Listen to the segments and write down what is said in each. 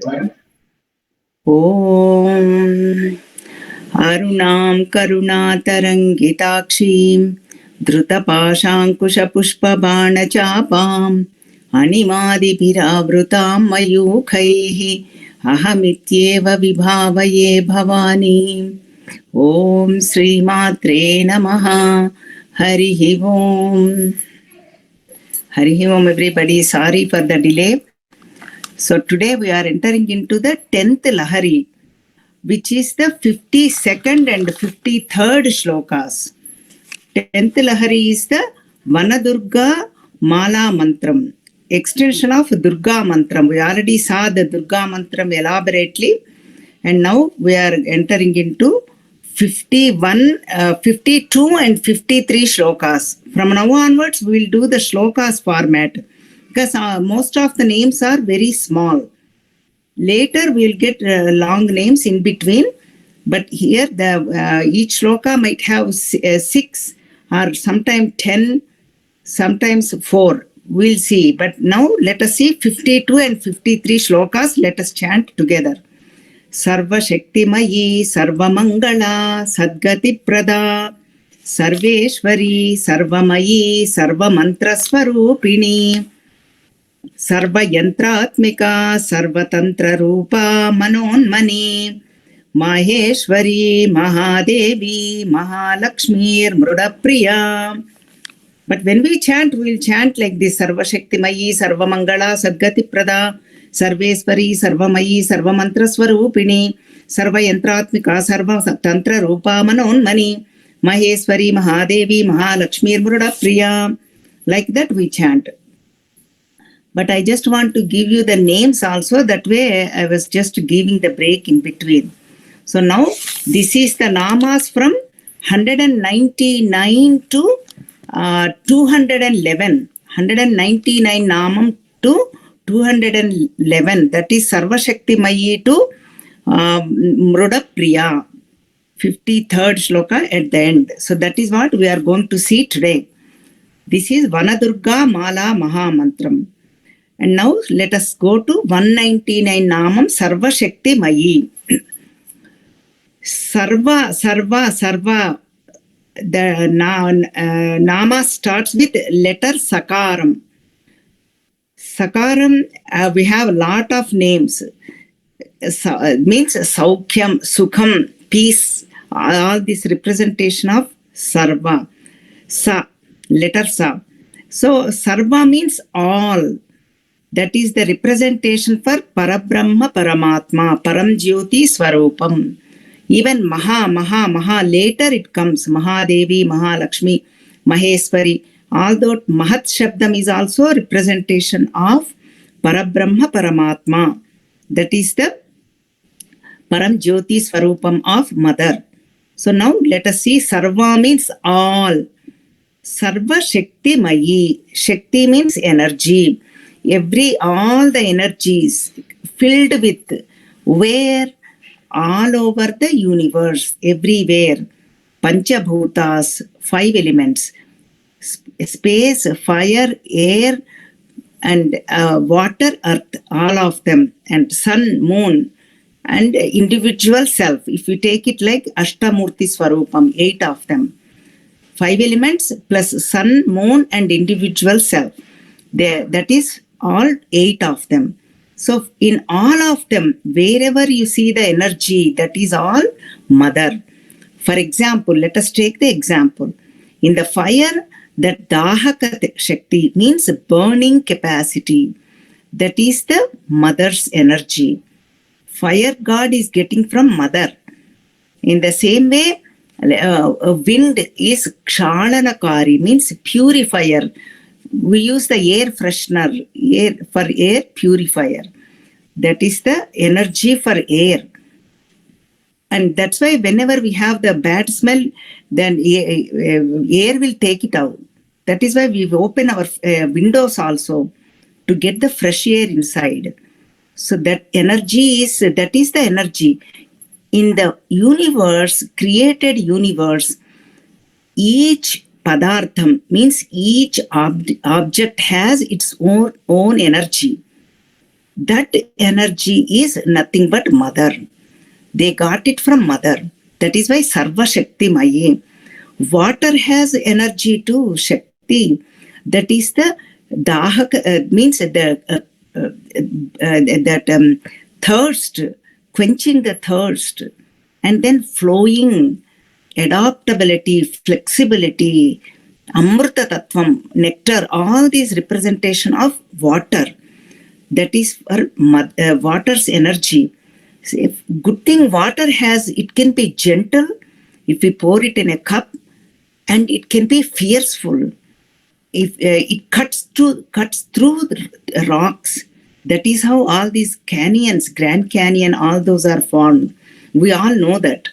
ॐ अरुणां करुणातरङ्गिताक्षीं धृतपाशाङ्कुशपुष्पबाणचापाम् अणिमादिभिरावृतां मयूखैः अहमित्येव विभावये भवानीम्। ॐ श्रीमात्रे नमः। हरिः ओम्. Harihi Om everybody. Sorry for the delay. So today we are entering into the 10th Lahari, which is the 52nd and 53rd shlokas. 10th Lahari is the Vanadurga Mala Mantram, extension of Durga Mantram. We already saw the Durga Mantram elaborately, and now we are entering into 52 and 53 shlokas. From now onwards, we will do the shlokas format because most of the names are very small. Later, we will get long names in between, but here the each shloka might have 6 or sometimes 10, sometimes 4. We'll see. But now let us see 52 and 53 shlokas. Let us chant together. Sarva Shaktimayi, Sarva Mangala, Sadgati Prada, Sarveshwari, Sarvamayi, Sarva Mantra Swarupini, Sarva Yantratmika, Sarva Tantra Rupa, Manonmani, Maheshwari, Mahadevi, Mahalakshmir, Mrudapriya. But when we chant, we will chant like this: Sarva Shaktimayi, Sarva Mangala, Sadgati Prada, Sarveswari, Sarvamayi, Sarva Mantra Swarupini, Sarva Yantratmika, Sarva Tantra Rupa, Manonmani, Maheshwari, Mahadevi, Mahalakshmir, Mrudapriya. Like that we chant. But I just want to give you the names also. That way I was just giving the break in between. So now this is the namas from 199 to 211. 199 namam to 211. That is Sarva Shakti Mayi to Mrudapriya. 53rd shloka at the end. So that is what we are going to see today. This is Vanadurga Mala Maha Mantram. And now let us go to 199 namam Sarva Shakti Mayi. Sarva. The nama starts with letter Sakaram. Sakaram, we have a lot of names. Means Saukhyam, Sukham, peace. All this representation of Sarva. Sa, letter Sa. So Sarva means all. That is the representation for Parabrahma Paramatma, Param Jyoti Swarupam. Even Maha, later it comes Mahadevi, Mahalakshmi, Maheshwari. Although Mahat Shabdam is also a representation of Parabrahma Paramatma. That is the Param Jyoti Swarupam of Mother. So now let us see. Sarva means all. Sarva Shakti Mayi. Shakti means energy. All the energies filled with, where? All over the universe, everywhere. Panchabhutas, 5 elements. Space, fire, air, and water, earth, all of them. And sun, moon, and individual self. If we take it like Ashtamurti Swarupam, 8 of them. 5 elements plus sun, moon, and individual self. That is all 8 of them. So in all of them, wherever you see the energy, that is all Mother. For example, let us take the example. In the fire, that Dahaka Shakti means burning capacity. That is the Mother's energy. Fire god is getting from Mother. In the same way, wind is Kshalanakari, means purifier. We use the air freshener for air purifier. That is the energy for air. And that's why whenever we have the bad smell, then air will take it out. That is why we open our windows also to get the fresh air inside. So that is the energy. In the universe, created universe, each Padartham means each object has its own energy. That energy is nothing but mother. They got it from mother. That is why Sarva Shakti Mayi. Water has energy too, Shakti. That is the Dahak, means that thirst, quenching the thirst, and then flowing, adaptability, flexibility, Amrita Tattvam, nectar, all these representation of water. That is for water's energy. See, if good thing water has, it can be gentle if we pour it in a cup, and it can be fearful if it cuts through the rocks. That is how all these canyons, Grand Canyon, all those are formed. We all know that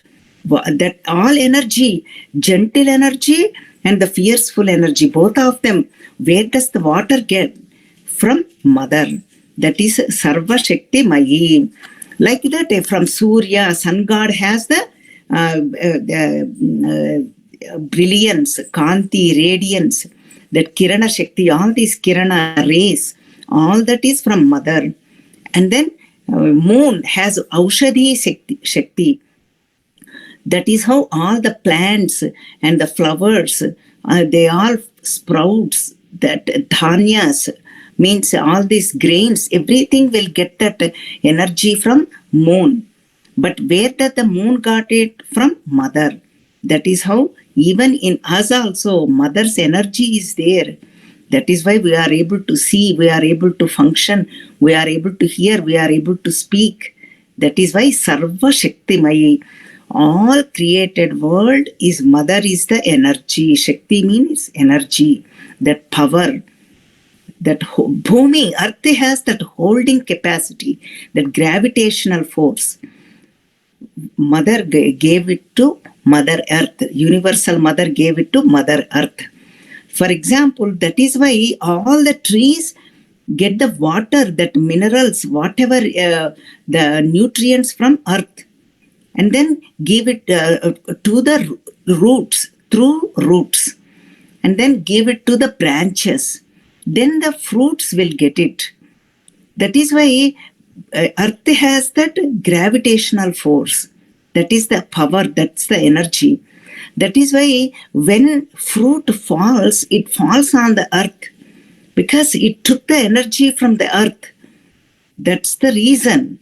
all energy, gentle energy and the fearful energy, both of them, where does the water get? From mother. That is Sarva Shakti Mayi. Like that, from Surya, sun god has the brilliance, Kanti, radiance, that Kirana Shakti, all these Kirana rays, all that is from mother. And then moon has Aushadhi Shakti. That is how all the plants and the flowers, they all sprouts, that dhanyas, means all these grains, everything will get that energy from moon. But where did the moon got it? From mother. That is how even in us also, mother's energy is there. That is why we are able to see, we are able to function, we are able to hear, we are able to speak. That is why Sarva Shakti Mayi. All created world is mother, is the energy. Shakti means energy, that power. That Bhumi, Earth has that holding capacity, that gravitational force. Mother gave it to Mother Earth. Universal Mother gave it to Mother Earth. For example, that is why all the trees get the water, that minerals, whatever the nutrients from earth, and then give it to the roots, through roots, and then give it to the branches. Then the fruits will get it. That is why earth has that gravitational force. That is the power, that's the energy. That is why when fruit falls, it falls on the earth because it took the energy from the earth. That's the reason,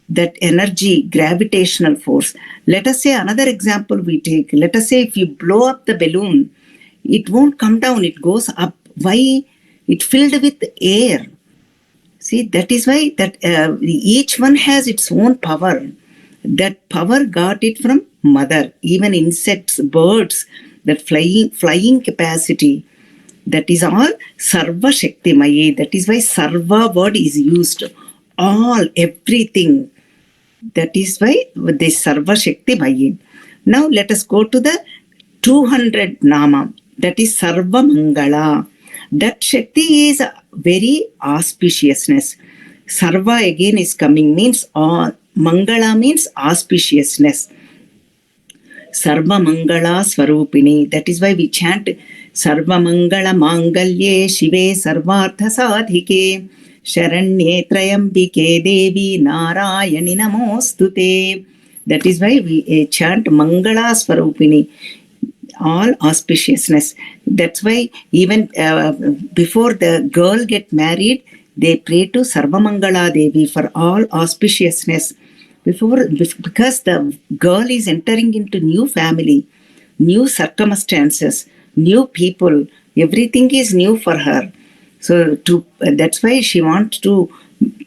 that energy, gravitational force. Let us say another example we take. Let us say if you blow up the balloon, it won't come down, it goes up. Why? It filled with air. See, that is why that each one has its own power. That power got it from mother. Even insects, birds, that flying capacity, that is all Sarva Shakti Mayi. That is why Sarva word is used. All, everything. That is why this Sarva Shakti Mayi. Now let us go to the 200 Nama. That is Sarva Mangala. That Shakti is very auspiciousness. Sarva again is coming, means Mangala means auspiciousness. Sarva Mangala Swarupini. That is why we chant Sarva Mangala Mangalye Shive Sarvartha Sadhike Sharanye Trayambike Devi Narayani Namostute. That is why we chant Mangala Swarupini. All auspiciousness. That's why even before the girl get married, they pray to Sarvamangala Devi for all auspiciousness. Because the girl is entering into new family, new circumstances, new people, everything is new for her. So that's why she wants to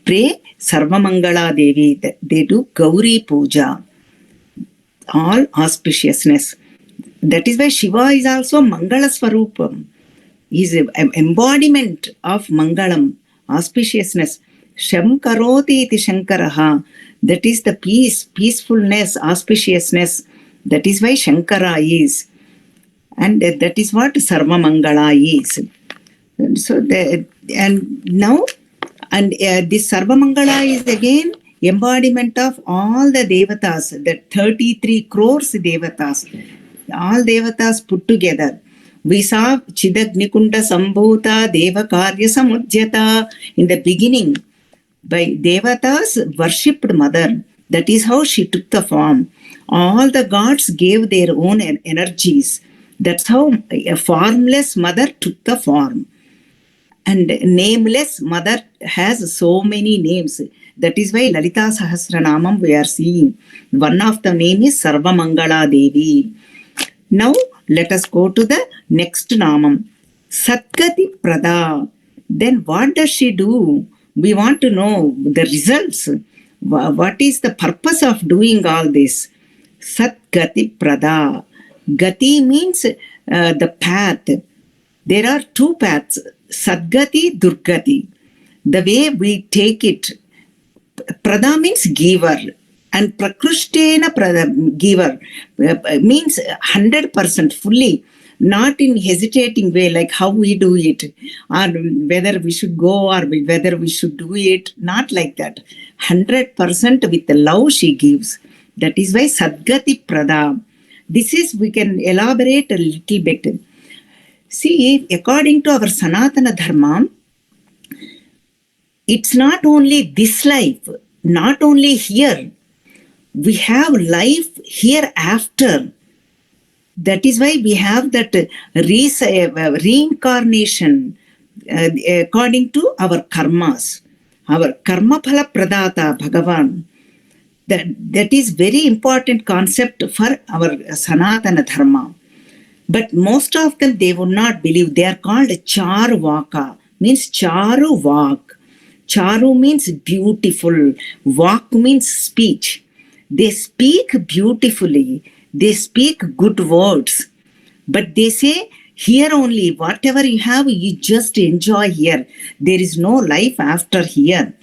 pray Sarvamangala Devi. They do Gauri Puja. All auspiciousness. That is why Shiva is also Mangala Swarupam. He is an embodiment of Mangalam, auspiciousness. Shamkaroti iti Shankaraha. That is the peace, peacefulness, auspiciousness. That is why Shankara is. And that is what Sarva Mangala is. So, and now, and this Sarva Mangala is again embodiment of all the Devatas, the 33 crores Devatas. All Devatas put together. We saw Chidagnikunda Sambhuta Deva Karya Samudhyata in the beginning. By Devatas worshipped mother. That is how she took the form. All the gods gave their own energies. That's how a formless mother took the form. And nameless mother has so many names. That is why Lalita Sahasranamam we are seeing. One of the name is Sarvamangala Devi. Now let us go to the next Namam. Satgati Prada. Then what does she do? We want to know the results. What is the purpose of doing all this? Satgati Prada. Gati means the path. There are two paths, Sadgati, Durgati. The way we take it, Prada means giver, and Prakrishtena Prada, giver, means 100% fully, not in hesitating way like how we do it, or whether we should go or whether we should do it, not like that. 100% with the love she gives. That is why Sadgati Prada. This is, we can elaborate a little bit. See, according to our Sanatana Dharma, it's not only this life, not only here. We have life hereafter. That is why we have that reincarnation according to our karmas. Our karma phala pradata, Bhagavan. That is very important concept for our Sanatana Dharma. But most of them, they would not believe. They are called Charvaka, means Charu Vak. Charu means beautiful. Vak means speech. They speak beautifully. They speak good words. But they say, here only, whatever you have, you just enjoy here. There is no life after here.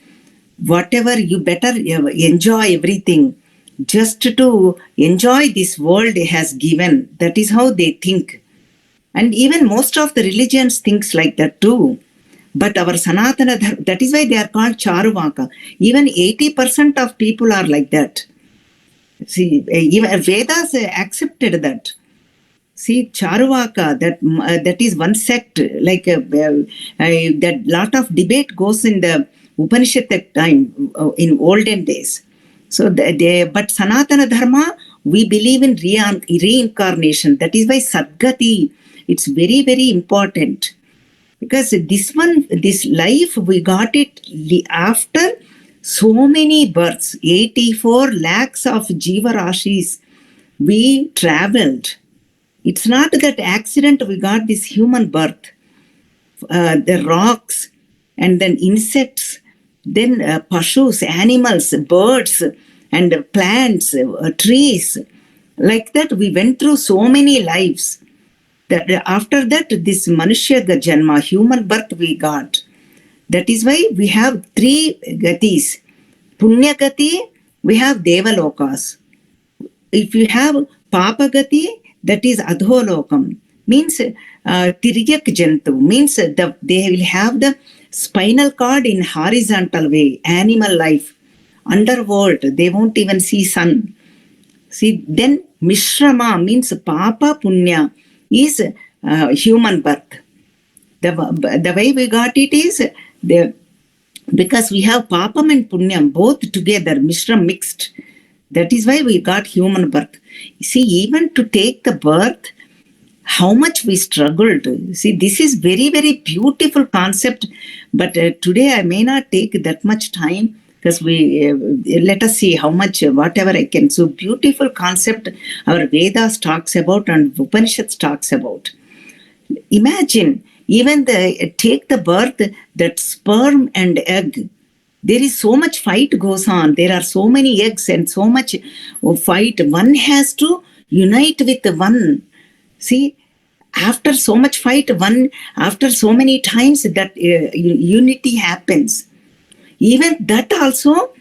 Whatever, you better enjoy everything. Just to enjoy this world has given. That is how they think. And even most of the religions thinks like that too. But our Sanatana, that is why they are called Charuvaka. Even 80% of people are like that. See, even Vedas accepted that. See, Charuvaka, that is one sect, like that lot of debate goes in the Upanishad time, in olden days. So, but Sanatana Dharma, we believe in reincarnation. That is why Sadgati, it's very, very important. Because this life, we got it after so many births, 84 lakhs of Jiva Rashis, we traveled. It's not that accident we got this human birth. The rocks, and then insects, then pashus, animals, birds, and plants, trees. Like that, we went through so many lives. That after that, this Manushya Janma, human birth we got. That is why we have 3 gatis. Punya Gati, we have Devalokas. If you have Papa Gati, that is Adholokam. Means Tiryak Jantu. Means they will have the spinal cord in horizontal way, animal life. Underworld, they won't even see sun. See, then Mishrama means Papa Punya is human birth. The way we got it is because we have Papam and Punyam both together, Mishram mixed. That is why we got human birth. See, even to take the birth, how much we struggled. See, this is very, very beautiful concept. But today I may not take that much time, because let us see how much, whatever I can. So beautiful concept our Vedas talks about and Upanishads talks about. Imagine, even take the birth, that sperm and egg. There is so much fight goes on. There are so many eggs and so much fight. One has to unite with one. See, after so much fight, after so many times that unity happens. Even that also,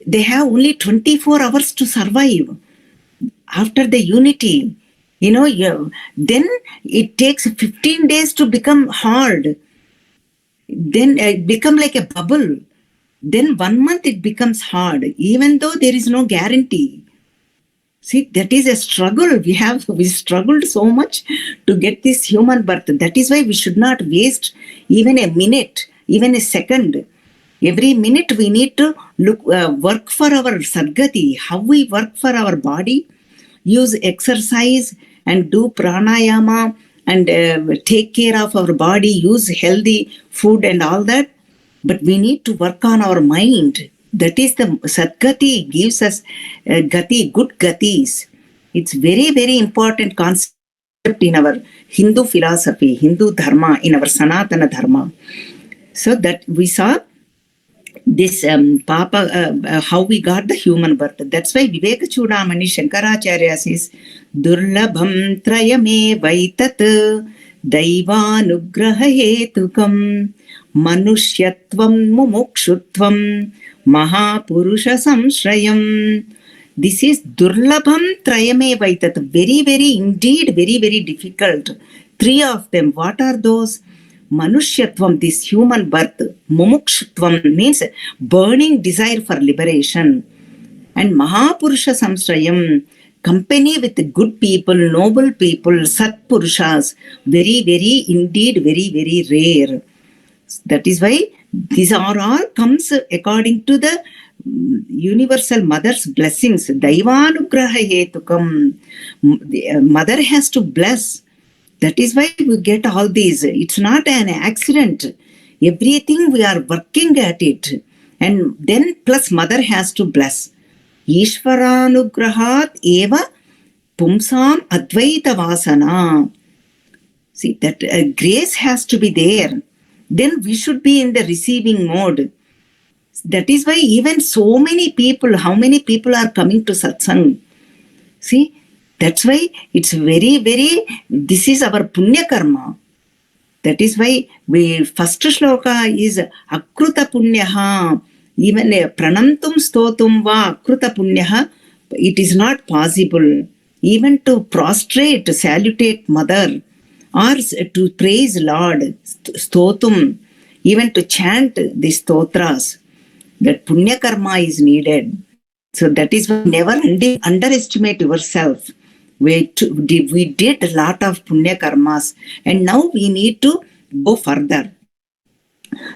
they have only 24 hours to survive. After the unity, then it takes 15 days to become hard. Then it become like a bubble. Then 1 month it becomes hard, even though there is no guarantee. See, that is a struggle. We struggled so much to get this human birth. That is why we should not waste even a minute, even a second. Every minute we need to work for our Sadgati, how we work for our body, use exercise and do pranayama and take care of our body, use healthy food and all that. But we need to work on our mind. That is the Sadgati gives us gati, good gatis. It's very, very important concept in our Hindu philosophy, Hindu dharma, in our Sanatana dharma. So that we saw this how we got the human birth. That's why Viveka Chudamani Shankaracharya says, Durlabham trayame vaitat daivanugraha hetukam manusyatvam mumukshutvam mahapurusha samshrayam. This is Durlabham trayame vaitat. Very, very, indeed, very, very difficult. Three of them. What are those? Manushyatvam, this human birth. Mumukshutvam means burning desire for liberation. And Mahapurusha Samshrayam, company with good people, noble people, Satpurushas, very, very, indeed, very, very rare. That is why these are all comes according to the universal mother's blessings. Daivanugraha hetukam. Mother has to bless. That is why we get all these. It's not an accident. Everything we are working at it. And then plus mother has to bless. Ishvaranugrahat eva pumsam advaita vasana. See, that grace has to be there. Then we should be in the receiving mode. That is why even so many people, how many people are coming to satsang? See, that's why it's very, very, this is our punya karma. That is why first shloka is akruta punyaha. Even pranantum stotum va akruta punyaha, it is not possible. Even to prostrate, salutate mother, or to praise Lord, stotum, even to chant the stotras, that punya karma is needed. So that is why never underestimate yourself. We did a lot of punya karmas, and now we need to go further.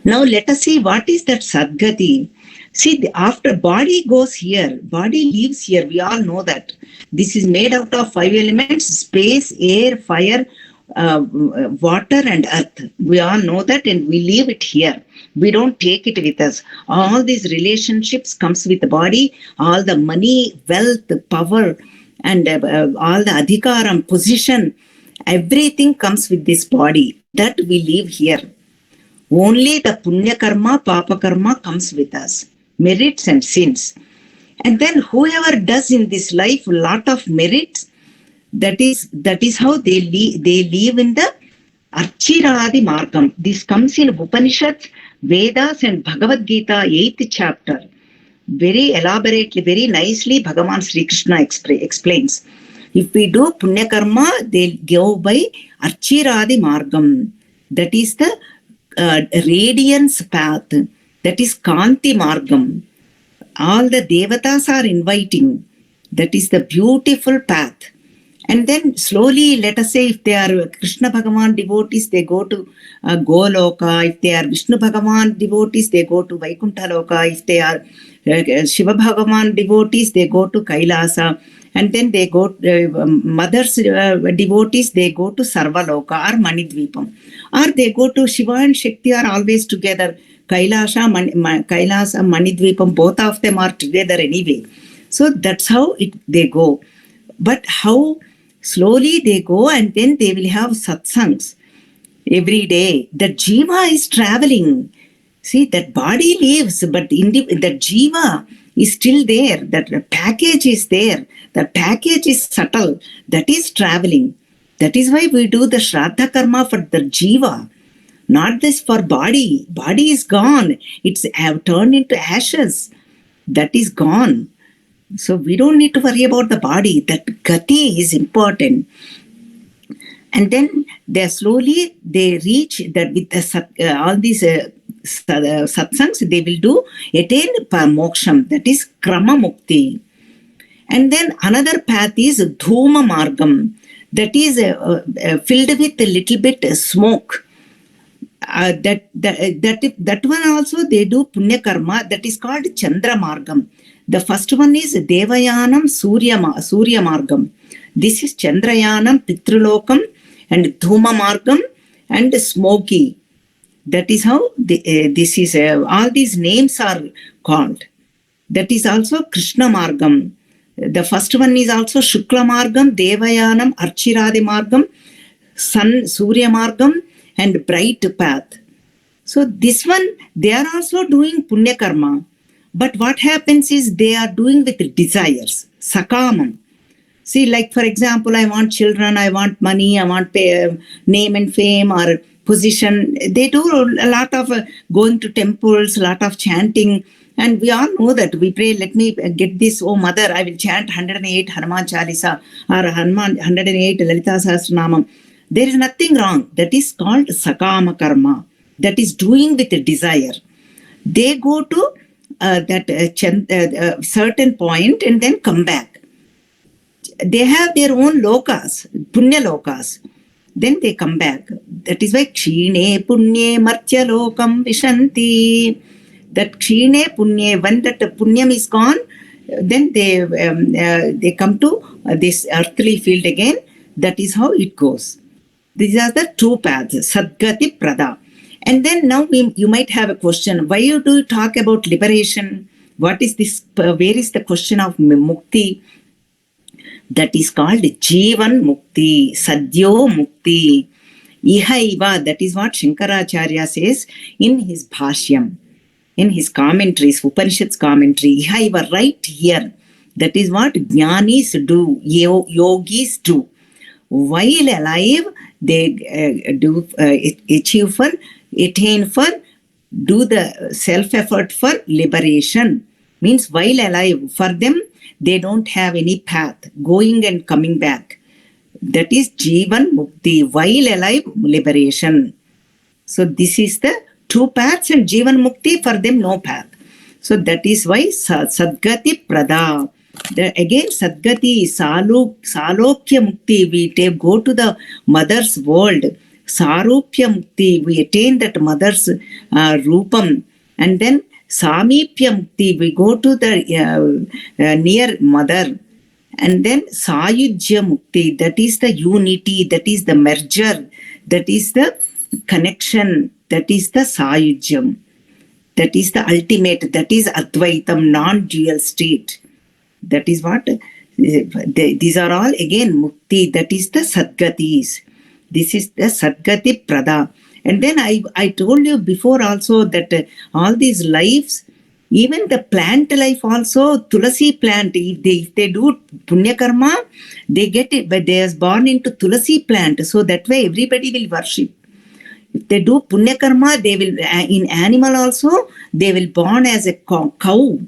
Now let us see what is that Sadgati. See, after body goes here, body leaves here. We all know that. This is made out of 5 elements: space, air, fire, water and earth. We all know that, and we leave it here. We don't take it with us. All these relationships comes with the body. All the money, wealth, power, and all the adhikaram, position, everything comes with this body that we live here. Only the punya karma, papa karma comes with us, merits and sins. And then whoever does in this life a lot of merits, that is how they live in the Archiradi Margam. This comes in Upanishads, Vedas and Bhagavad Gita, 8th chapter. Very elaborately, very nicely, Bhagavan Sri Krishna explains. If we do punya karma, they'll go by Archiradi Margam. That is the radiance path. That is Kanti Margam. All the devatas are inviting. That is the beautiful path. And then slowly, let us say, if they are Krishna Bhagavan devotees, they go to Goloka. If they are Vishnu Bhagavan devotees, they go to Vaikuntha Loka. If they are Shiva Bhagavan devotees, they go to Kailasa. And then they go, mother's devotees, they go to Sarvaloka or Manidvipam. Or they go to Shiva and Shakti are always together. Kailasa, Manidvipam, both of them are together anyway. So that's how they go. But how slowly they go, and then they will have satsangs every day. The jiva is traveling. See, that body leaves, but that jiva is still there. That package is there. The package is subtle. That is traveling. That is why we do the Shraddha karma for the jiva, not this for body. Body is gone. It's turned into ashes. That is gone. So we don't need to worry about the body. That gati is important. And then they slowly reach that with the, all these satsangs, they will attain moksham. That is krama mukti. And then another path is dhuma margam. That is filled with a little bit smoke. that one also they do punya karma, that is called Chandra Margam. The first one is Devayanam Surya Margam. This is Chandrayanam Pitrulokam and Dhuma Margam and Smoky. That is how this is. All these names are called. That is also Krishna Margam. The first one is also Shukla Margam, Devayanam, Archiradi Margam, Sun Surya Margam, and Bright Path. So this one, they are also doing Punya Karma. But what happens is they are doing with desires, Sakamam. See, like for example, I want children, I want money, I want name and fame or position. They do a lot of going to temples, a lot of chanting. And we all know that we pray, let me get this, oh mother, I will chant 108 Hanuman Chalisa or 108 Lalita Sahasranamam. There is nothing wrong. That is called Sakama Karma. That is doing with a desire. They go to that certain point and then come back. They have their own lokas, punya lokas. Then they come back. That is why Kshine Punye Martya Lokam Vishanti. That Kshine Punye, when that punyam is gone, then they come to this earthly field again. That is how it goes. These are the two paths, Sadgati Prada. And then now you might have a question. Why do you talk about liberation? What is this? Where is the question of mukti? That is called Jivan Mukti, Sadhyo Mukti, Ihaiva. That is what Shankaracharya says in his Bhashyam, in his commentaries, Upanishads commentary. Ihaiva, right here. That is what Jnanis do, Yogis do. While alive, they do achieve for, attain for, do the self-effort for liberation. Means while alive, for them, they don't have any path, going and coming back. That is Jivan Mukti, while alive, liberation. So this is the two paths, and Jivan Mukti, for them, no path. So that is why Sadgati Prada. Again, Sadgati, Salokya Mukti, we go to the mother's world. Sarupya Mukti, we attain that mother's Rupam. And then Samipya Mukti, we go to the near mother. And then Sayujya Mukti, that is the unity, that is the merger, that is the connection, that is the Sayujyam. That is the ultimate, that is Advaitam, non-dual state. That is what, these are all again Mukti, that is the Sadgatis. This is the Sadgati Prada. And then I told you before also that all these lives, even the plant life also, Tulasi plant, if they do Punya Karma, they get it, but they are born into Tulasi plant. So that way everybody will worship. If they do Punya Karma, they will, in animal also, they will born as a cow.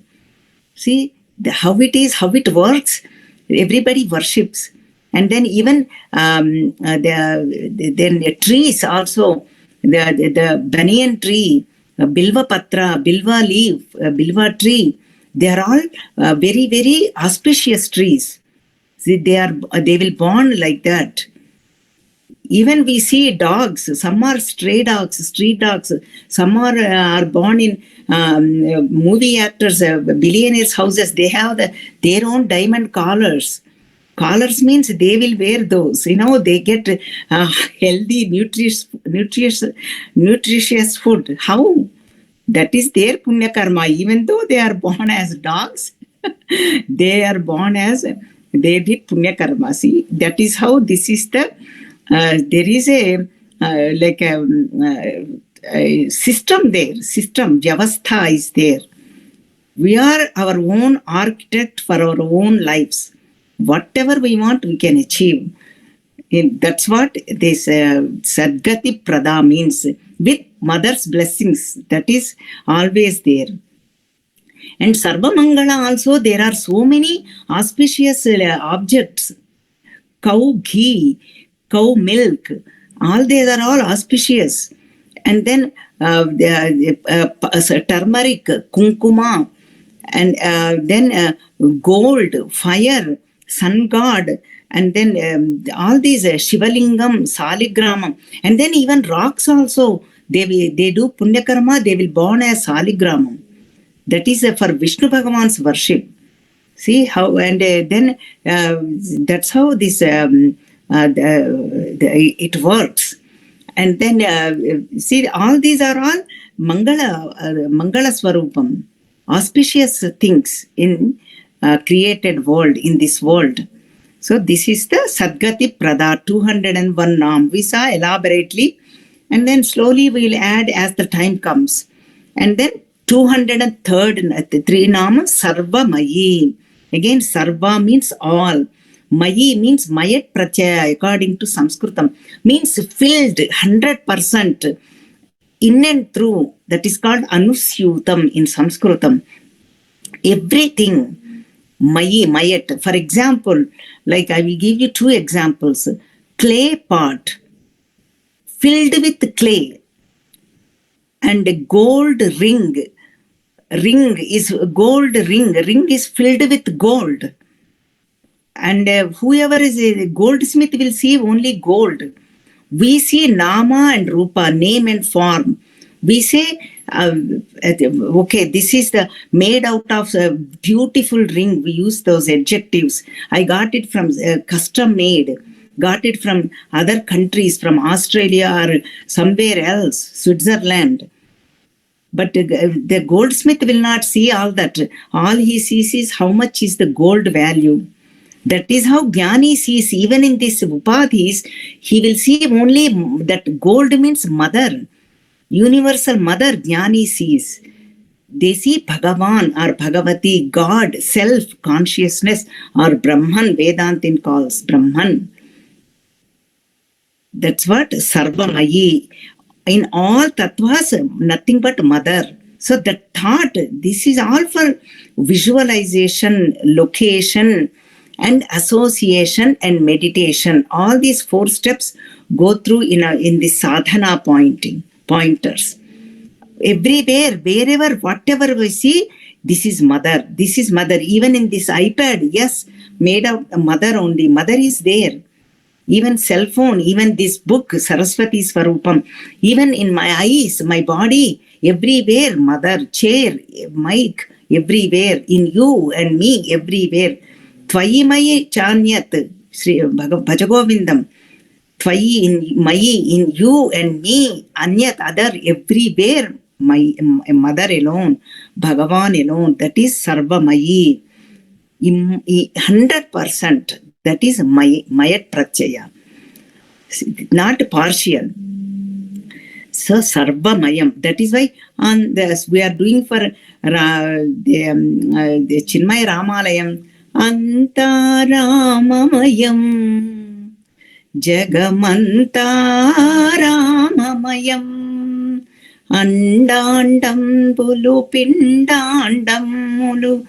See how it is, how it works. Everybody worships. And then even the trees also, the banyan tree, Bilva Patra, Bilva leaf, Bilva tree, they are all very, very auspicious trees. See, they will born like that. Even we see dogs, some are stray dogs, street dogs, some are born in movie actors, billionaires' houses. They have their own diamond collars. Collars means they will wear those. They get healthy, nutritious food. How? That is their Punya Karma. Even though they are born as dogs, they are born as, they did Punya Karma. See, that is how this is the, there is a system there. System, Vyavastha is there. We are our own architect for our own lives. Whatever we want, we can achieve. That's what this Sadgati Prada means. With mother's blessings, that is always there. And Sarva Mangala also, there are so many auspicious objects. Cow ghee, cow milk, all these are all auspicious. And then turmeric, kunkuma, and then gold, fire, sun god, and then all these Shivalingam, Saligramam, and then even rocks also. They do Punya Karma, they will born as Saligramam. That is for Vishnu Bhagavan's worship. See how, and then that's how this it works. And then see, all these are all Mangala Swarupam, auspicious things in created world, in this world. So this is the Sadgati Prada, 201 Nam. We saw elaborately, and then slowly we will add as the time comes. And then 203rd, 3 Nama, Sarva Mayi. Again, Sarva means all. Mayi means Mayat Pratyaya, according to Sanskritam, means filled 100% in and through. That is called Anusyutam in Sanskritam. Everything. Mayi, Mayat. For example, like I will give you 2 examples. Clay pot, filled with clay, and a gold ring. Ring is gold ring. Ring is filled with gold. And whoever is a goldsmith will see only gold. We see Nama and Rupa, name and form. We say, okay, this is the made out of a beautiful ring. We use those adjectives. I got it from custom made, got it from other countries, from Australia or somewhere else, Switzerland. But the goldsmith will not see all that. All he sees is how much is the gold value. That is how Jnani sees. Even in these upadhis, he will see only that gold means mother. Universal mother Jnani sees. They see Bhagavan or Bhagavati, God, self-consciousness, or Brahman, Vedantin calls Brahman. That's what Sarvamayi. In all tattvas, nothing but mother. So the thought, this is all for visualization, location, and association and meditation. All these 4 steps go through in the sadhana pointers. Everywhere, wherever, whatever we see, this is mother. This is mother. Even in this iPad, yes, made of mother only. Mother is there. Even cell phone, even this book, Saraswati Swarupam, even in my eyes, my body, everywhere, mother, chair, mic, everywhere, in you and me, everywhere. Tvayi mayi chanyat, Sri Bhajagovindam. Tvayi in mayi, in you and me, anyat, other, everywhere, my mother alone, Bhagavan alone, that is Sarva Mayi. 100%. That is Mayat Pratyaya, not partial. So Sarva Mayam. That is why on this we are doing for the Chinmaya Ramalayam. Anta Ramamayam, Jagamanta Ramamayam, Andandam Bulu Pindandam Mulu.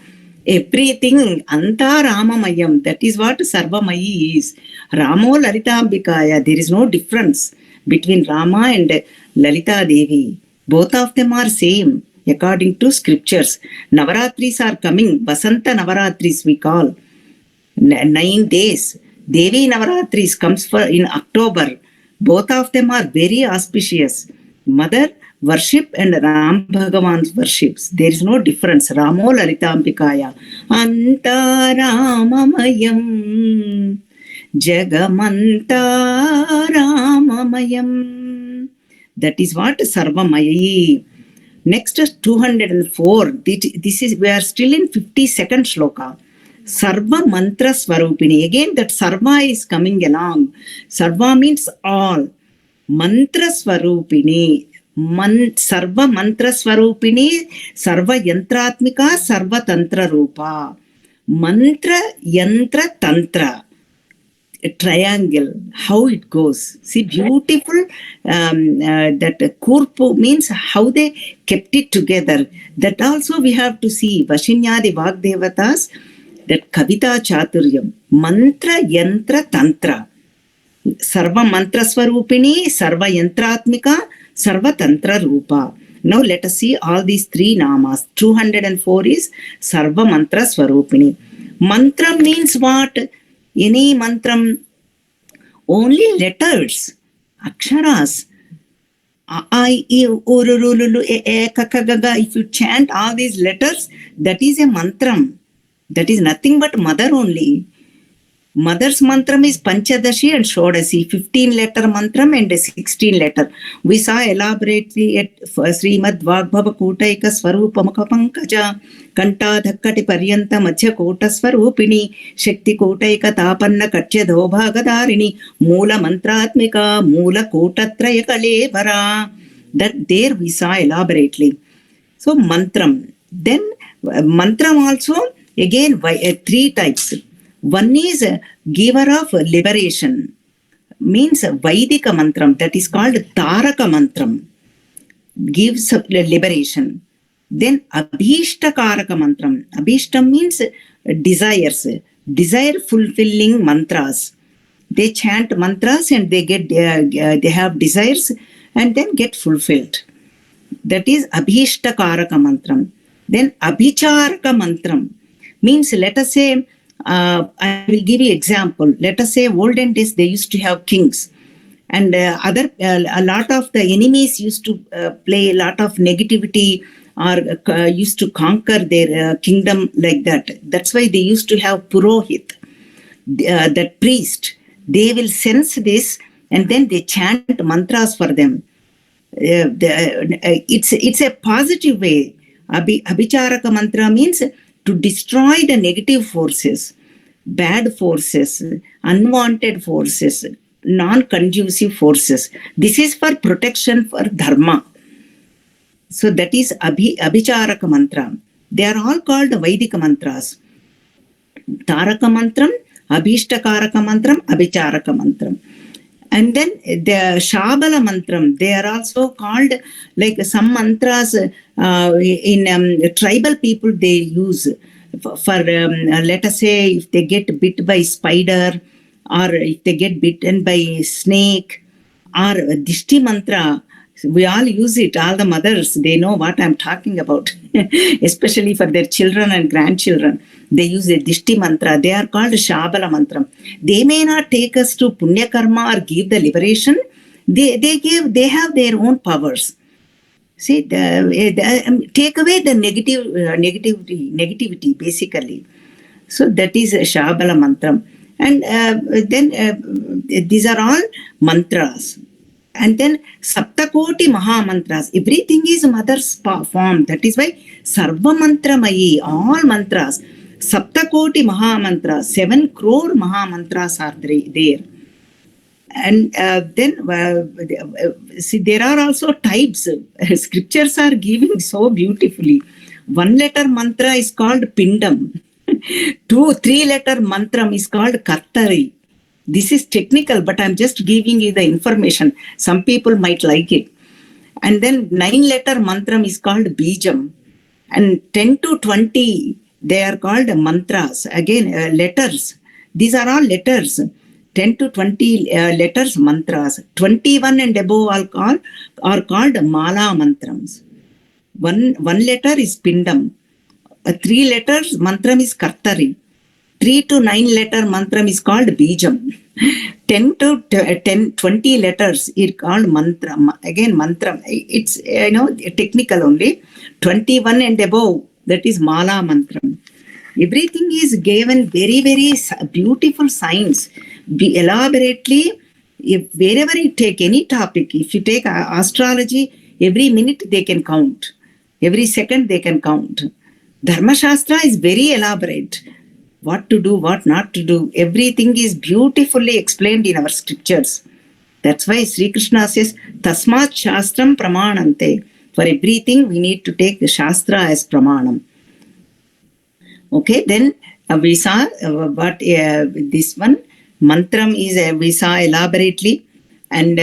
Everything Anta Ramamayam. That is what Sarvamayi is. Ramo Lalitambikaya. There is no difference between Rama and Lalita Devi. Both of them are same according to scriptures. Navaratris are coming. Vasanta Navaratris we call. 9 days. Devi Navaratris comes in October. Both of them are very auspicious. Mother worship and Ram Bhagavan's worships. There is no difference. Ramo Lalitambikaya. Anta Ramamayam, Jagamanta Ramamayam. That is what Sarvamayi. Next is 204. This is, we are still in 52nd shloka. Sarva Mantra Swarupini. Again, that Sarva is coming along. Sarva means all. Mantra Swarupini. Sarva Mantra Swarupini, Sarva Yantratmika, Sarva Tantra Rupa. Mantra, Yantra, Tantra. A triangle, how it goes. See, beautiful, that Kurpu means how they kept it together. That also we have to see. Vashinyadi Vagdevatas, that Kavita Chaturyam. Mantra, Yantra, Tantra. Sarva Mantra Swarupini, Sarva Yantratmika, Sarva Tantra Rupa. Now let us see all these 3 namas. 204 is Sarva Mantra Swarupini. Mantra means what? Any mantram, only letters, aksharas. I, uru, lulu, kakagaga. If you chant all these letters, that is a mantram. That is nothing but mother only. Mother's mantram is Panchadashi and Shodasi, 15 letter mantram and 16 letter. We saw elaborately at Srimad Vagbhava Kotaika Swarupamaka Pankaja, Kanta Dhakkati Paryanta Madhya Kota Swarupini, Shakti Kotaika Tapanna Katya Dobhagadarini, Mula Mantratmika, Mula Kotatraya Kalevara. That there we saw elaborately. So mantram. Then mantram also, again, three types. One is a giver of liberation, means Vaidika mantram, that is called Taraka mantram, gives liberation. Then Abhishtakaraka mantram. Abhishta means desires, desire fulfilling mantras. They chant mantras and they get they have desires and then get fulfilled. That is Abhishtakaraka mantram. Then Abhicharaka mantram means, let us say, I will give you example. Let us say olden days they used to have kings, and a lot of the enemies used to play a lot of negativity or used to conquer their kingdom like that. That's why they used to have Purohit, that priest. They will sense this and then they chant mantras for them. It's a positive way. Abhicharaka mantra means to destroy the negative forces, bad forces, unwanted forces, non-conducive forces. This is for protection for dharma. So that is Abhicharaka mantra. They are all called Vaidika mantras. Taraka mantram, Abhishtakaraka mantram, Abhicharaka mantram. And then the Shabala mantram, they are also called, like some mantras in tribal people they use for let us say if they get bit by spider or if they get bitten by snake, or Dishti mantra. We all use it, all the mothers, they know what I'm talking about, especially for their children and grandchildren. They use a Dishti mantra. They are called Shabala mantra. They may not take us to Punya Karma or give the liberation. They have their own powers. See, take away the negativity, basically. So that is a Shabala mantra. And then these are all mantras. And then Saptakoti Maha Mantras. Everything is mother's form. That is why Sarva Mantra Mayi, all mantras. Saptakoti Maha Mantras, 7 crore Maha Mantras are there. And then, see, there are also types. Scriptures are giving so beautifully. 1 letter mantra is called Pindam. 2-3 letter mantra is called Kartari. This is technical, but I'm just giving you the information. Some people might like it. And then 9 letter mantra is called Bijam. And 10 to 20, they are called mantras. Again, letters. These are all letters. 10 to 20 letters mantras. 21 and above are called Mala mantrams. One letter is Pindam. 3 letters mantram is Kartari. 3 to 9 letter mantram is called Bijam. 10 to 20 letters is called mantra. Again, mantram. It's technical only. 21 and above, that is Mala mantram. Everything is given very, very beautiful science. Elaborately, wherever you take any topic, if you take astrology, every minute they can count. Every second they can count. Dharma Shastra is very elaborate. What to do, what not to do. Everything is beautifully explained in our scriptures. That's why Sri Krishna says, Tasmat Shastram Pramanante. For everything, we need to take the Shastra as Pramanam. Okay, then we saw what this one, Mantram is, we saw elaborately. And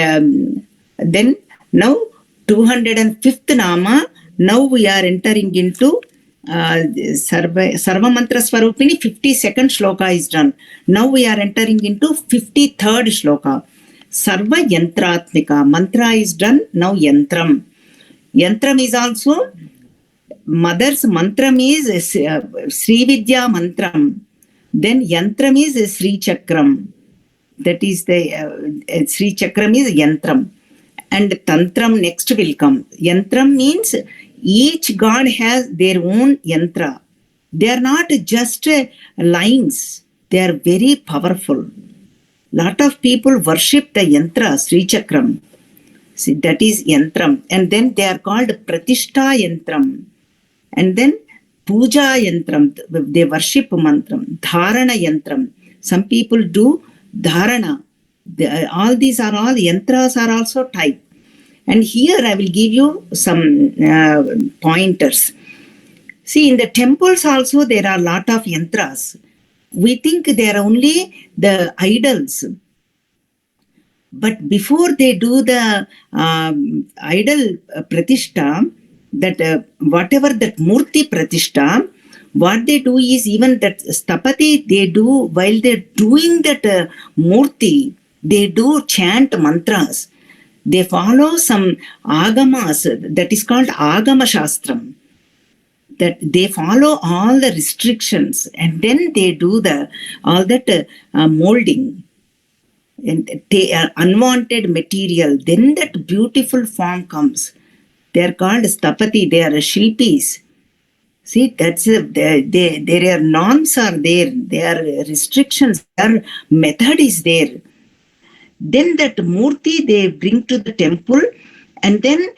then now 205th Nama, now we are entering into Sarva Mantra Swarupini. 52nd shloka is done. Now we are entering into 53rd shloka. Sarva Yantratmika. Mantra is done. Now Yantram. Yantram is also, mother's mantram is Sri Vidya mantram. Then Yantram is Sri Chakram. That is the Sri Chakram is Yantram. and Tantram next will come. Yantram means each god has their own yantra. They are not just lines, they are very powerful. Lot of people worship the yantra, Sri Chakram. See, that is yantram. And then they are called Pratishta yantram. And then Puja yantram, they worship mantram. Dharana yantram. Some people do dharana. All these are all yantras are also type. And here I will give you some pointers. See, in the temples also there are a lot of yantras. We think they are only the idols. But before they do the idol pratishta, that whatever that murti pratishta, what they do is even that stapati they do while they're doing that murti, they do chant mantras. They follow some agamas, that is called agama shastram. That they follow all the restrictions and then they do the all that molding and unwanted material. Then that beautiful form comes. They are called stapati. They are shilpis. See, that's their norms are there. Their restrictions, their method is there. Then that murti they bring to the temple, and then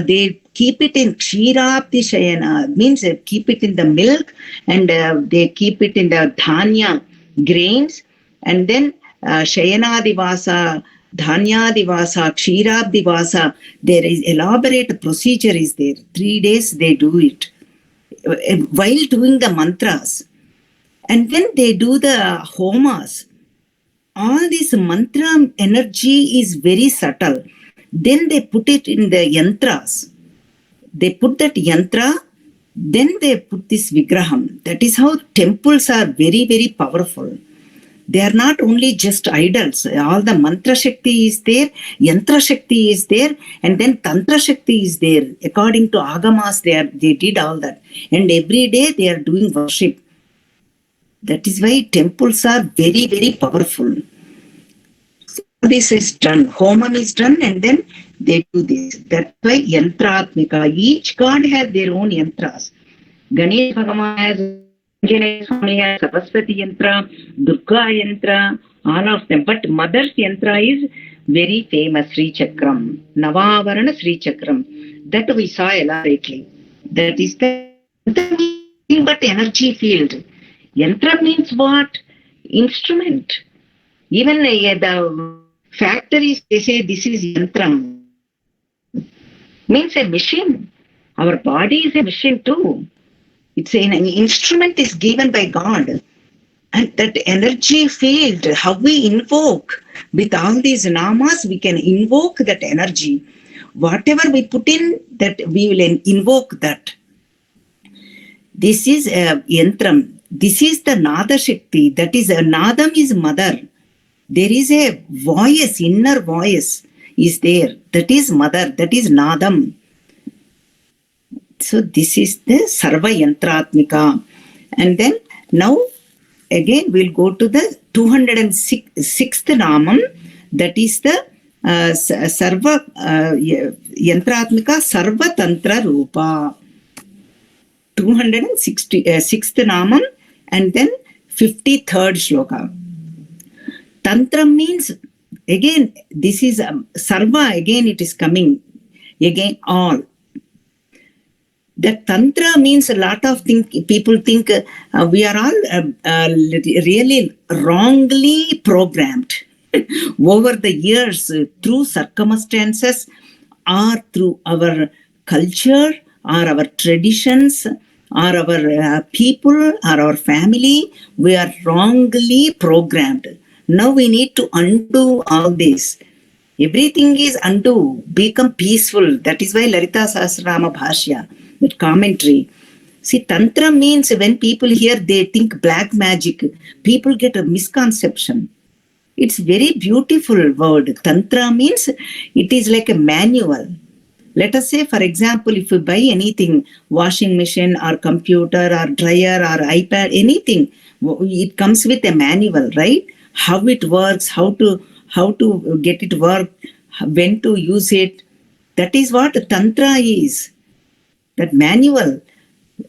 they keep it in kshirabdi shayana, means they keep it in the milk, and they keep it in the dhanya grains, and then shayanadivasa, dhanyadivasa, kshirabdivasa. There is elaborate procedure is there. 3 days they do it while doing the mantras, and when they do the homas. All this mantra energy is very subtle. Then they put it in the yantras. They put that yantra, then they put this vigraham. That is how temples are very, very powerful. They are not only just idols. All the mantra shakti is there, yantra shakti is there, and then tantra shakti is there. According to agamas, they did all that. And every day they are doing worship. That is why temples are very, very powerful. So this is done. Homam is done, and then they do this. That's why yantratmika. Each god has their own yantras. Ganesh Bhagavan has, Anjaneya Swami has Saraswati yantra, Durga yantra, all of them. But mother's yantra is very famous, Sri Chakram. Navavarana Sri Chakram. That we saw elaborately. That is the but energy field. Yantra means what? Instrument. Even the factories, they say this is yantram. Means a machine. Our body is a machine too. It's an instrument is given by God. And that energy field, how we invoke, with all these namas, we can invoke that energy. Whatever we put in, that we will invoke that. This is yantram. This is the Nada Shakti. That is, Nadam is mother. There is a voice, inner voice is there. That is mother. That is Nadam. So this is the Sarva Yantratmika. And then now again we'll go to the 206th Namam. That is the Sarva Yantratmika Sarva Tantra Rupa. 206th Namam and then 53rd Shloka. Tantra means, again, this is Sarva, again it is coming, again all. That Tantra means a lot of things, people think we are all really wrongly programmed over the years through circumstances or through our culture or our traditions or our people or our family. We are wrongly programmed. Now we need to undo all this. Everything is undo, become peaceful. That is why Lalita Sahasranama Bhashya, that commentary. See, Tantra means when people hear, they think black magic. People get a misconception. It's very beautiful word. Tantra means it is like a manual. Let us say, for example, if you buy anything, washing machine or computer or dryer or iPad, anything, it comes with a manual, right? How it works, how to get it work, when to use it. That is what Tantra is. That manual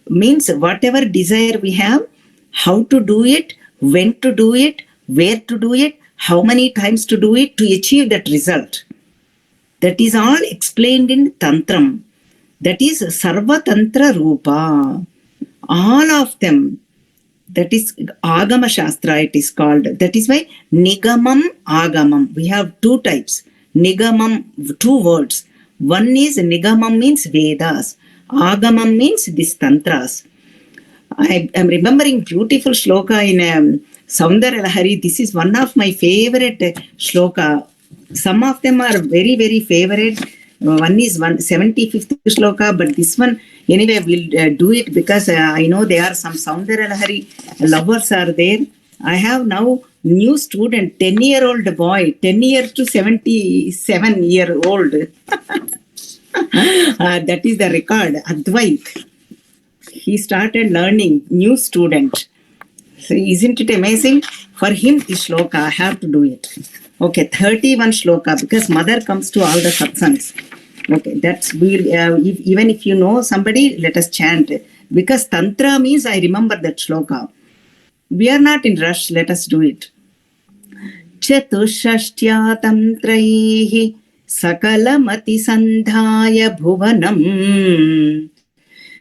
means whatever desire we have, how to do it, when to do it, where to do it, how many times to do it to achieve that result. That is all explained in Tantram. That is Sarva Tantra Rupa. All of them. That is Agama Shastra, it is called. That is why Nigamam, Agamam. We have two types. Nigamam, two words. One is Nigamam means Vedas. Agamam means these Tantras. I am remembering beautiful shloka in Saundara Lahari. This is one of my favorite shloka. Some of them are very, very favorite. One is 75th shloka, but this one, anyway, we'll do it because I know there are some Saundara Lahari lovers are there. I have now new student, 10-year-old boy, 10 year to 77-year-old. That is the record, Advait. He started learning, new student. So isn't it amazing? For him, this shloka, I have to do it. Okay, 31 shloka, because mother comes to all the satsangs. Okay, that's weird. Even if you know somebody, let us chant. Because Tantra means I remember that shloka. We are not in rush, let us do it. Chatushashtya tantraihi sakalamati sandhaya bhuvanam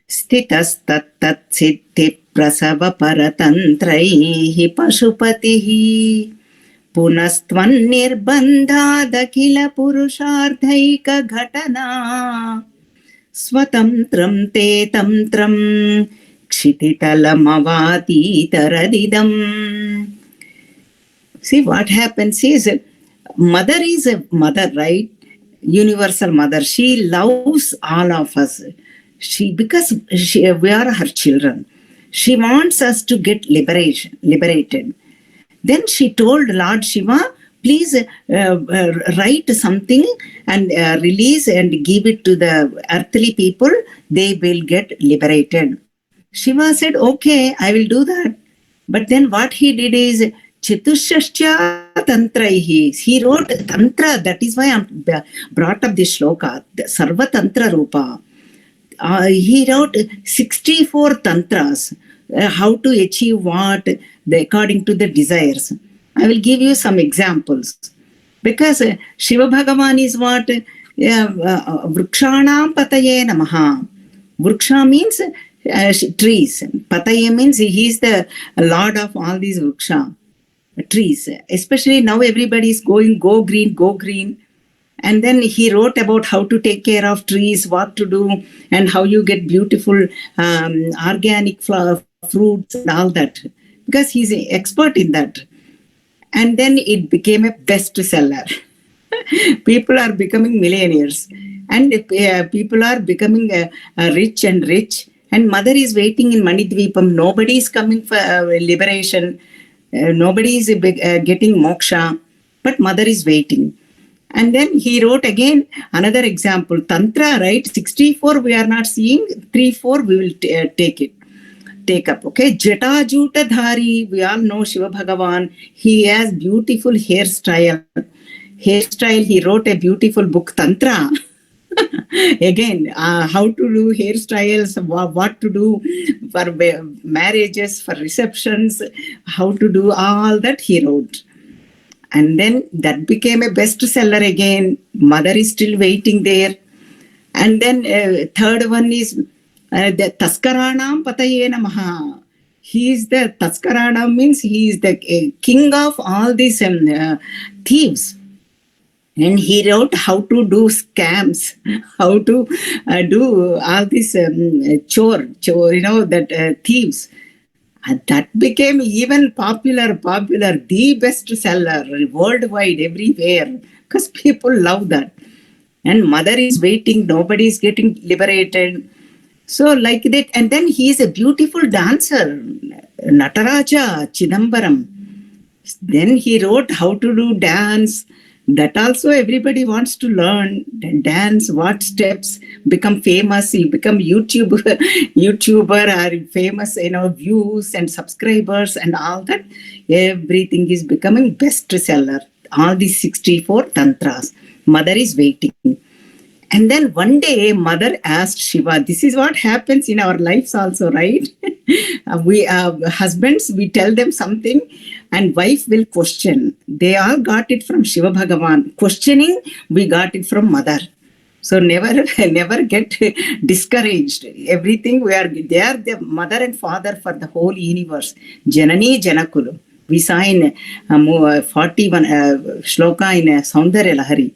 stitastattat siddhi prasava paratantraihi pashupatihi punastvannirbandhadakila purusharthaika ghatana swatantram te tantram kshititalamavati. See what happens is, mother is a mother, right? Universal mother. She loves all of us. Because we are her children. She wants us to get liberated. Then she told Lord Shiva, please write something and release and give it to the earthly people. They will get liberated. Shiva said, okay, I will do that. But then what he did is, Chatushashtya Tantraihi. He wrote Tantra. That is why I brought up this shloka, Sarva Tantra Rupa. He wrote 64 tantras, how to achieve what according to the desires. I will give you some examples. Because Shiva Bhagavan is what? Vrikshanam Pataye Namaha. Vriksha means trees. Pataye means he is the lord of all these vriksha. Trees. Especially now everybody is going, go green. And then he wrote about how to take care of trees, what to do, and how you get beautiful organic fruits and all that. Because he's an expert in that. And then it became a bestseller. People are becoming millionaires. And people are becoming rich. And mother is waiting in Manidvipam. Nobody is coming for liberation. Nobody is getting moksha. But mother is waiting. And then he wrote again another example. Tantra, right? 64 we are not seeing. 3-4 we will take up. Okay. Jatajuta Dhari. We all know Shiva Bhagavan. He has beautiful hairstyle. He wrote a beautiful book, Tantra. Again, how to do hairstyles, what to do for marriages, for receptions, how to do all that he wrote. And then that became a bestseller again. Mother is still waiting there. And then third one is the Taskaranam Pataye Namaha. He is the Taskaranam means he is the king of all these thieves. And he wrote how to do scams, how to do all this chore, that thieves. And that became even popular, the bestseller worldwide, everywhere, because people love that. And mother is waiting, nobody is getting liberated. So like that, and then he is a beautiful dancer, Nataraja Chidambaram. Then he wrote how to do dance. That also everybody wants to learn, dance, what steps, become famous, you become YouTuber or famous, views and subscribers and all that. Everything is becoming bestseller. All these 64 tantras. Mother is waiting. And then one day, mother asked Shiva, this is what happens in our lives also, right? We husbands, we tell them something and wife will question. They all got it from Shiva Bhagavan. Questioning, we got it from mother. So never get discouraged. Everything they are the mother and father for the whole universe. Janani Janakulu. We saw in 41 shloka in Saundarya Lahari.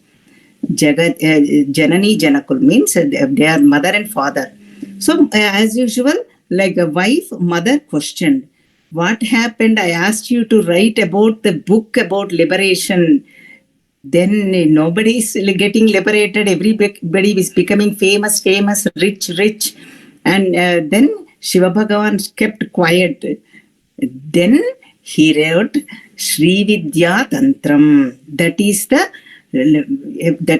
Jagat Janani Janakul means they are mother and father. So as usual, like a wife, mother questioned, what happened? I asked you to write about the book about liberation. Then nobody is getting liberated. Everybody is becoming famous, rich. And then Shiva Bhagavan kept quiet. Then he wrote Sri Vidya Tantram. That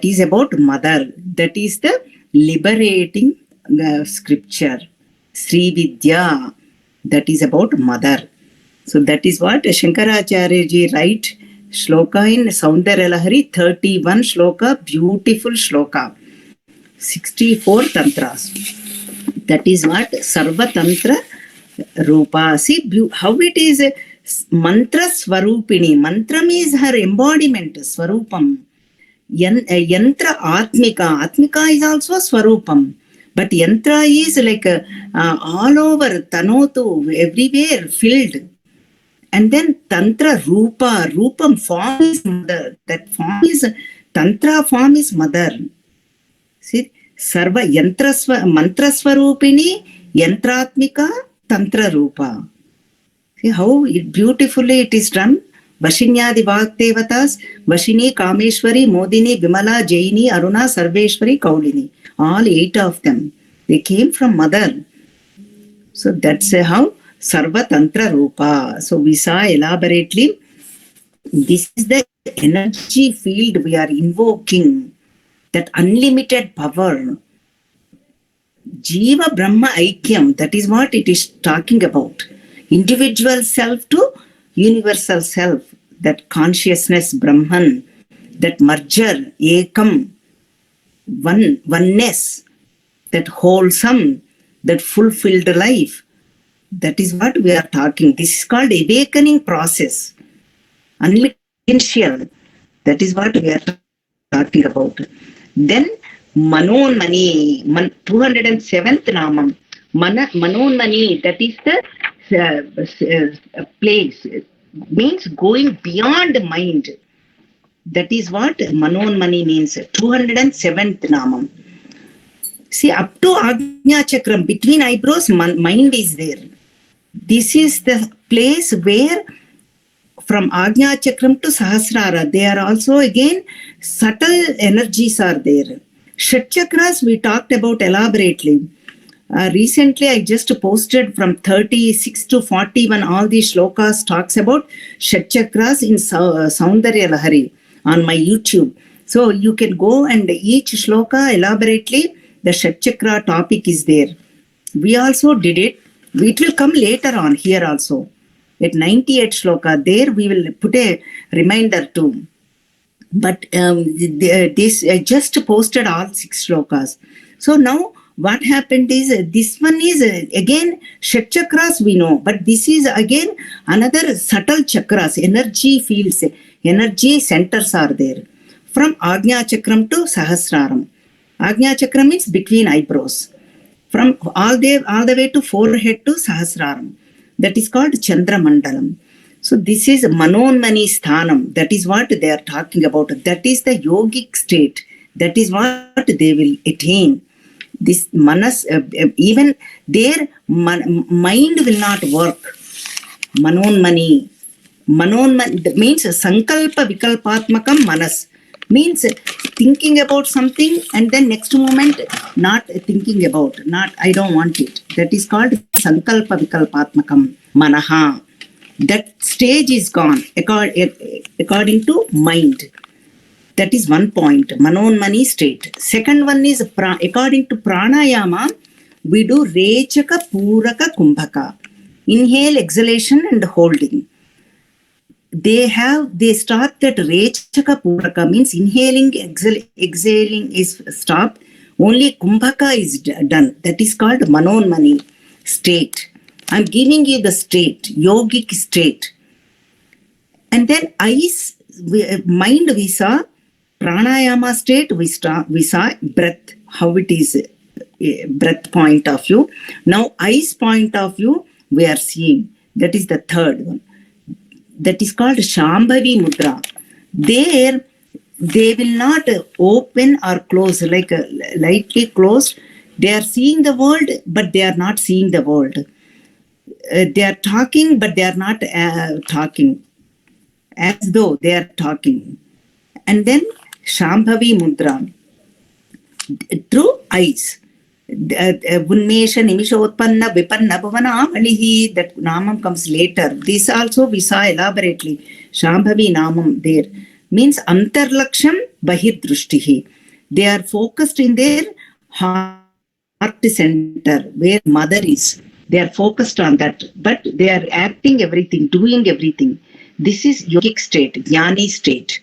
is about mother. That is the liberating scripture. Sri Vidya. That is about mother. So that is what Shankaracharya ji write shloka in Saundarya Lahari, 31 shloka, beautiful shloka. 64 tantras. That is what Sarva Tantra Rupa. See how it is mantra Swarupini. Mantra means her embodiment, Swarupam. Yantra Atmika. Atmika is also Swarupam. But Yantra is like all over, Tanotu, everywhere filled. And then Tantra Rupa. Rupam form is mother. That form is, Tantra form is mother. See, Sarva Yantra Mantra Swarupini, Yantratmika, Tantra Rupa. See how beautifully it is done. Vashinyadi Bhaktevatas, Vashini, Kameshwari, Modini, Vimala, Jaini, Aruna, Sarveshwari, Kaulini. All 8 of them. They came from mother. So that's how Sarva Tantra Rupa. So we saw elaborately, this is the energy field we are invoking, that unlimited power. Jiva Brahma Aikyam, that is what it is talking about. Individual self to universal self, that consciousness Brahman, that merger, Ekam, oneness, that wholesome, that fulfilled life. That is what we are talking. This is called awakening process. Unlimited potential. That is what we are talking about. Then Manonmani, 207th Namam. Manonmani, that is the place. Means going beyond mind. That is what Manonmani means. 207th Namam. See, up to Ajna Chakram, between eyebrows, mind is there. This is the place where from Ajna Chakram to Sahasrara, there are also again subtle energies are there. Shat Chakras we talked about elaborately. Recently, I just posted from 36 to 41, all these shlokas talks about Shat Chakras in Saundarya Lahari on my YouTube. So you can go and each shloka elaborately, the Shat Chakra topic is there. We also did it. It will come later on here also. At 98 shloka, there we will put a reminder too. But this I just posted all 6 shlokas. So now what happened is this one is again Shat Chakras we know, but this is again another subtle chakras, energy fields, energy centers are there. From Ajna Chakram to Sahasraram. Ajna Chakram means between eyebrows. From all the way to forehead to Sahasraram. That is called Chandra Mandalam. So this is Manonmani Sthanam. That is what they are talking about. That is the yogic state. That is what they will attain. This manas, even their mind will not work. Manonmani. Manonmani means Sankalpa Vikalpatmakam Manas. Means thinking about something and then next moment not thinking about, I don't want it. That is called Sankalpa Vikalpatmakam Manaha. That stage is gone according to mind. That is one point, Manonmani state. Second one is according to Pranayama, we do Rechaka, Puraka, Kumbhaka. Inhale, exhalation and holding. they start that Rechaka Puraka, means inhaling, exhaling is stopped. Only Kumbhaka is done. That is called Manonmani state. I'm giving you the state, yogic state. And then eyes, mind we saw, pranayama state we saw breath, how it is, breath point of view. Now eyes point of view we are seeing. That is the third one. That is called Shambhavi Mudra. There, they will not open or close, like lightly closed. They are seeing the world, but they are not seeing the world. They are talking, but they are not talking, as though they are talking. And then Shambhavi Mudra, through eyes. Unmesha Nimishotpanna Vipanna Bhavana Alihi, that Namam comes later. This also we saw elaborately. Shambhavi Namam there means Antarlaksham Bahidrushtihi. They are focused in their heart center where mother is. They are focused on that, but they are acting everything, doing everything. This is yogic state, jnani state.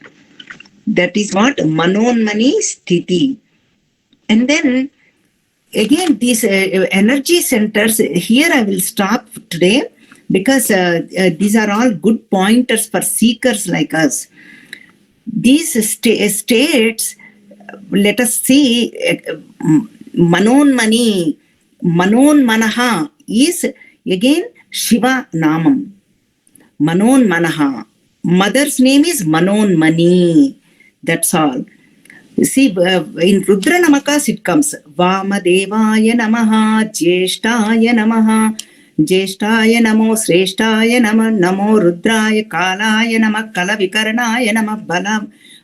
That is what Manonmani Sthiti. And then again, these energy centers, here I will stop today because these are all good pointers for seekers like us. These states, let us see, Manonmani, Manonmanaha is again Shiva Namam. Manonmanaha. Mother's name is Manonmani. That's all. See, in Rudra Namakas it comes Vamadevaya Namaha, Jeshtaya Namaha, Jeshtaya Namo, Sreshtaya Namo, Rudraya Kalaya Nama, Kalavikarnaya Nama,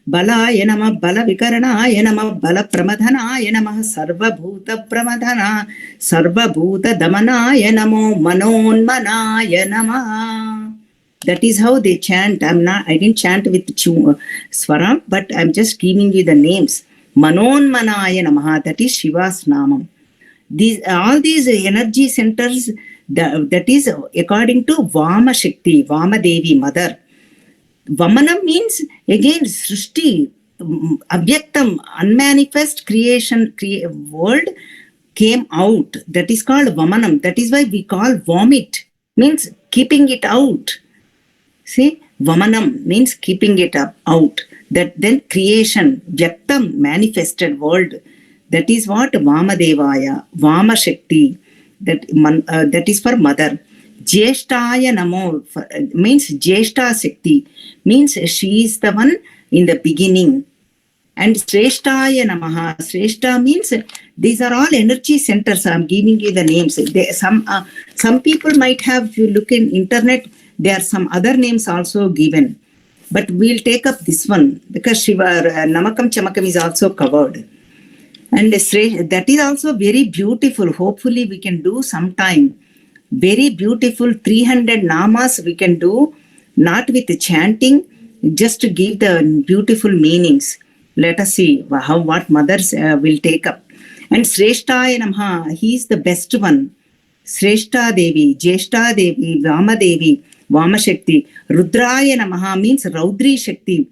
Balaya Nama, Balavikarnaya Nama, Bala Pramadhanaya Nama, Sarva Bhuta Pramadhana, Sarva Bhuta Damanaya Namo, Manonmanaya Nama. That is how they chant. I didn't chant with Swara, but I'm just giving you the names. Manonmanaya Namaha, that is Shiva's Namam. All these energy centers, that is according to Vama Shakti, Vama Devi, mother. Vamanam means, again, Srishti, Abhyaktam, unmanifest creation, world came out. That is called Vamanam. That is why we call vomit, means keeping it out. See, Vamanam means keeping it out. That then creation, Vyaktam, manifested world. That is what Vamadevaya, Vama Shakti, that is for mother. Jeshtaya Namo means Jeshta Shakti, means she is the one in the beginning. And Sreshtaya Namaha, Sreshta means these are all energy centers. I'm giving you the names. Some people might have, if you look in internet, there are some other names also given. But we'll take up this one because Shiva, Namakam Chamakam is also covered. And that is also very beautiful. Hopefully we can do sometime. Very beautiful 300 namas we can do, not with chanting, just to give the beautiful meanings. Let us see what mothers will take up. And Sreshtaya Namaha, he is the best one. Sreshta Devi, Jeshta Devi, Vama Devi, Vama Shakti. Rudraya Namaha means Raudri Shakti.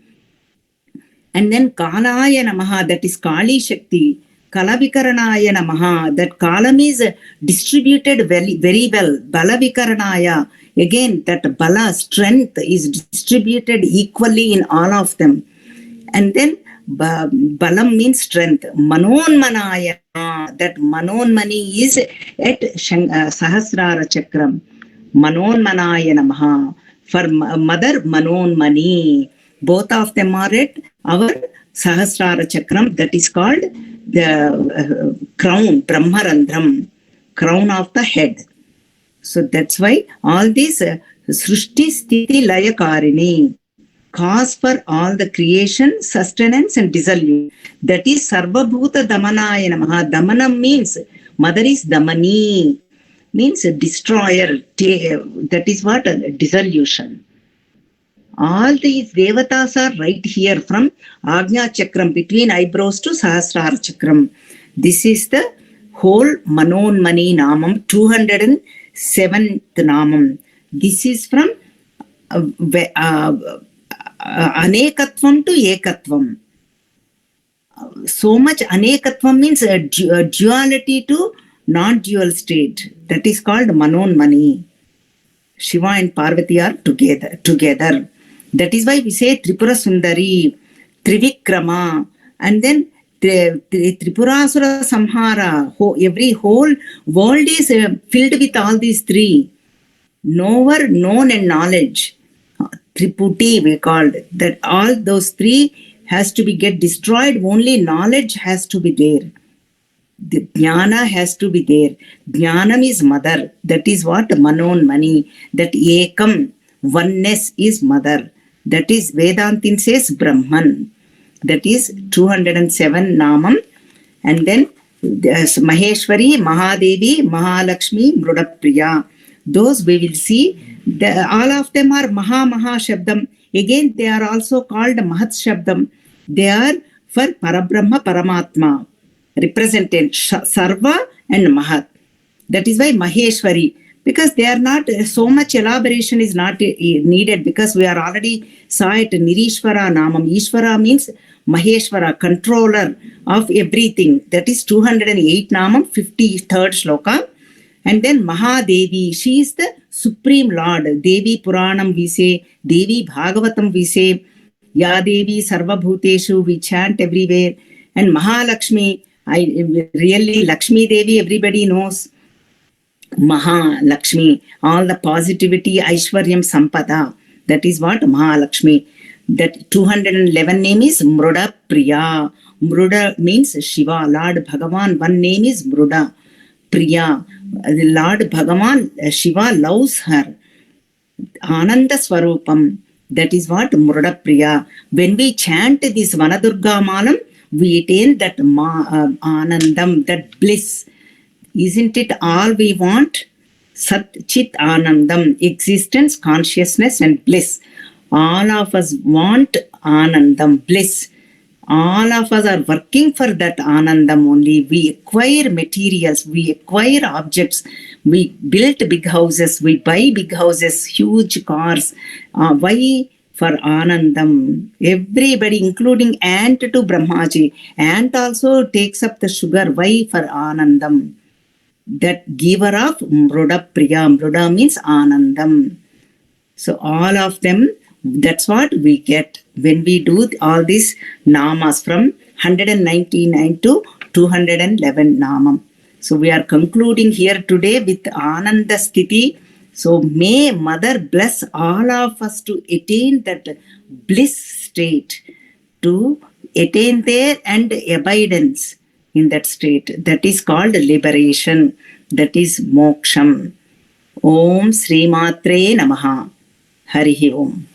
And then Kalaya Namaha, that is Kali Shakti. Kalavikaranaya Namaha, that Kalam is distributed very, very well. Balavikarnaya, again, that Bala, strength, is distributed equally in all of them. And then Balam means strength. Manonmanaya, that Manonmani is at Sahasrara Chakram. Manonmanaya Namaha. For mother, Manonmani. Both of them are at our Sahasrara Chakram, that is called the crown, Brahmarandram, crown of the head. So that's why all these Srishti Sthiti Laya Karini, cause for all the creation, sustenance and dissolution. That is Sarva Bhuta Damanaya Namaha. Damanam means, mother is Damani, means a destroyer. That is what? Dissolution. All these devatas are right here from Agnya Chakram, between eyebrows to Sahasrara Chakram. This is the whole Manonmani Namam, 207th Namam. This is from anekatvam to ekatvam. So much anekatvam means a duality to non-dual state. That is called Manonmani. Shiva and Parvati are together. That is why we say Tripura Sundari, Trivikrama, and then Tripurasura Samhara. Every whole world is filled with all these three. Knower, known, and knowledge. Triputi we called. That all those three has to be get destroyed. Only knowledge has to be there. The jnana has to be there. Jnanam is mother. That is what Manonmani. That ekam, oneness is mother. That is Vedantin says Brahman. That is 207 Namam. And then Maheshwari, Mahadevi, Mahalakshmi, Mrudapriya. Those we will see. All of them are Maha Shabdam. Again, they are also called Mahat Shabdam. They are for Parabrahma, Paramatma. Represented Sarva and Mahat. That is why Maheshwari, because they are not so much elaboration is not needed, because we are already saw it. Nirishwara Namam. Ishvara means Maheshwara, controller of everything. That is 208 Namam, 53rd shloka. And then Mahadevi, she is the Supreme Lord. Devi Puranam we say, Devi Bhagavatam we say, Ya Devi Sarva Bhuteshu we chant everywhere. And Mahalakshmi, really Lakshmi Devi everybody knows. Mahalakshmi, all the positivity, Aishwaryam Sampada. That is what Mahalakshmi. That 211 name is Mruda Priya. Mruda means Shiva, Lord Bhagavan. One name is Mruda Priya. The Lord Bhagavan, Shiva loves her. Ananda Swarupam. That is what Mruda Priya. When we chant this Vanadurga Malam, we attain that Anandam, that bliss. Isn't it all we want? Sat Chit Anandam, existence, consciousness, and bliss. All of us want Anandam, bliss. All of us are working for that Anandam only. We acquire materials, we acquire objects, we build big houses, we buy big houses, huge cars. Why? For Anandam. Everybody, including ant to Brahmaji. Ant also takes up the sugar. Why? For Anandam. That giver of Mruda Priya. Mruda means Anandam. So all of them, that's what we get when we do all these namas from 199 to 211 namam. So we are concluding here today with Ananda Sthiti. So may Mother bless all of us to attain that bliss state, to attain there and abidance in that state. That is called liberation. That is moksham. Om Sri Matre Namaha. Harihi Om.